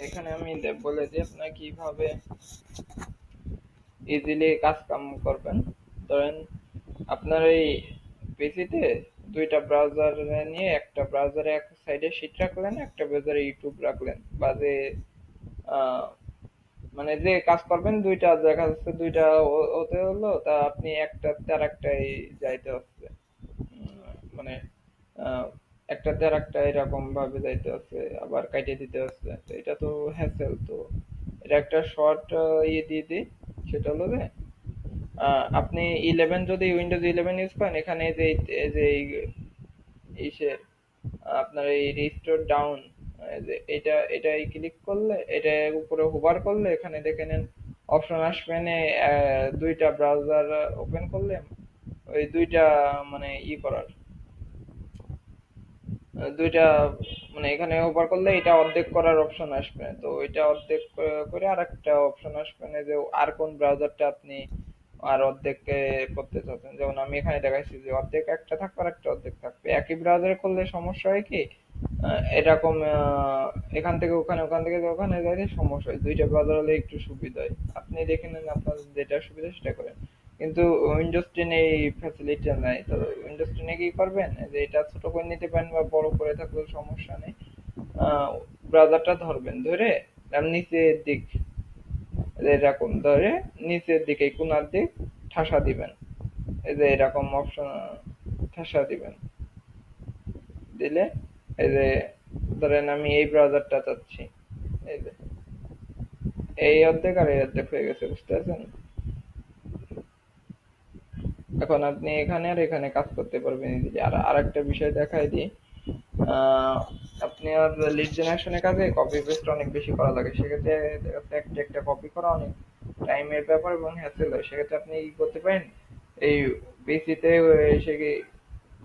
এখানে আমি বলে দিই আপনার কিভাবে ইজিলি কাজ কাম করবেন। ধরেন আপনার এই পিসিতে দুইটা ব্রাউজার নিয়ে একটা ব্রাউজারে এক সাইডে শিট রাখলেন, একটা ব্রাউজারে ইউটিউব রাখলেন, বা যে আহ, মানে যে কাজ করবেন দুইটা দেখা যাচ্ছে দুইটা হতে হলো, তা আপনি একটাতে আর একটাই যাইতে হচ্ছে। মানে আহ, একটাতে আর একটা এরকম ভাবে যাইতে হচ্ছে, আবার কাটিয়ে দিতে হচ্ছে, তো এটা তো হ্যাসেল। তো এটা একটা শর্ট ইয়ে দিয়ে দিই, সেটা হলো যে আপনি ইলেভেন যদি উইন্ডোজ ইলেভেন ইউজ করেন, এখানে যে যে ইসের আপনার এই রিস্টোর ডাউন, এটাই ক্লিক করলে, এটার উপরে হোভার করলে এখানে দেখে নেন অপশন আসবে না। দুইটা ব্রাউজার ওপেন করলে ওই দুইটা মানে করার দুইটা মানে এখানে ওভার করলে এটা অর্ধেক করার অপশন আসবে, তো এটা অর্ধেক করে আর একটা অপশন আসবে না যে আর কোন ব্রাউজারটা আপনি আর অর্ধেক করতে চাচ্ছেন। যেমন আমি এখানে দেখাইছি যে অর্ধেক একটা থাকবে আর একটা অর্ধেক থাকবে। একই ব্রাউজারে করলে সমস্যা হয় কি, এরকম এখান থেকে ওখানে, ওখান থেকে ওখানে যাইতে সমস্যা হয়। দুইটা ব্রাউজার হলে একটু সুবিধা হয়। আপনি দেখে নেন আপনার যেটা সুবিধা সেটা করেন। কিন্তু উইন্ডোজ টেনে এই ফ্যাসিলিটি নাই। তো উইন্ডোজ টেনে কি করবেন, যে এটা ছোট করে নিতে পারেন বা বড় করে থাকলেও সমস্যা নেই। ব্রাউজারটা ধরবেন, ধরে তার নিচের দিক এরকম ধরে নিচের দিকে কোনার দিক ঠাসা দিবেন। এই যে এরকম অপশন ঠাসা দিবেন, দিলে এই যে ধরেন আমি এই ব্রাউজারটা চাচ্ছি, এই যে এই অর্ধেক আর এই অর্ধেক হয়ে গেছে, বুঝতে পারছেন? এখন আপনি এখানে আর এখানে কাজ করতে পারবেন easily। আর আরেকটা বিষয় দেখাই দিই, আহ, আপনি আর লিড জেনারেশনের কাজে কপি পেস্ট অনেক বেশি করা লাগে। সেক্ষেত্রে দেখা যাচ্ছে একটা একটা কপি করা অনেক টাইমের ব্যাপার এবং হ্যাসেল হয়। সেক্ষেত্রে আপনি কি করতে পারেন, এই পিসিতে এসে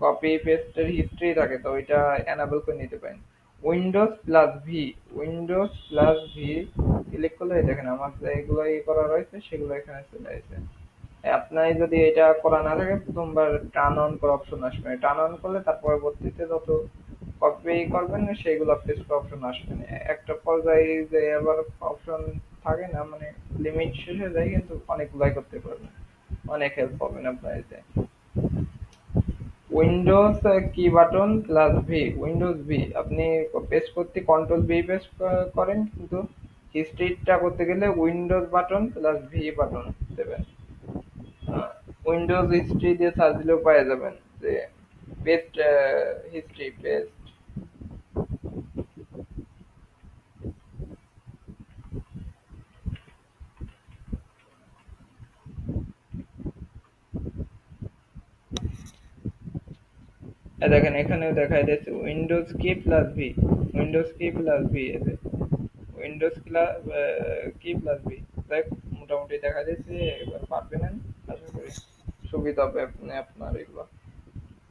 কপি পেস্টের হিস্ট্রি থাকে, তো ওইটা এনাবেল করে নিতে পারেন। Windows plus V, Windows plus V click করলে এই দেখেন আমার যেগুলো করা রয়েছে সেগুলো এখানে চলে আসে। আপনার যদি এটা করা না থাকে, প্রথমবার টার্ন অন করা অপশন আসবে। টার্ন অন করলে তার পরবর্তীতে যত কপি করবেন সেগুলো পেস্ট অপশন আসবে না। একটা পর্যায়ে যে আবার অপশন থাকে না, মানে লিমিট শেষ হয়ে যায়, কিন্তু অনেকগুলাই করতে পারবেন। অনেক হেল্প পাবেন আপনার এতে। উইন্ডোজ কি button plus V, Windows V আপনি পেস্ট করতে কন্ট্রোল ভি পেস্ট করেন, কিন্তু হিস্ট্রিটা করতে গেলে Windows button plus V button দেবেন। উইন্ডোজ হিস্ট্রি দিয়ে সার্চ দিলেও পেয়ে যাবেন যে পেস্ট হিস্ট্রি পেস্ট। দেখেন এখানেও দেখাই দিচ্ছে উইন্ডোজ কি প্লাস ভি, উইন্ডোজ কি প্লাস ভি, উইন্ডোজ কি প্লাস ভি। দেখ মোটামুটি দেখা যাচ্ছে, এবার পারবেন। আশা করি সুবিধা হবে আপনার এগুলো।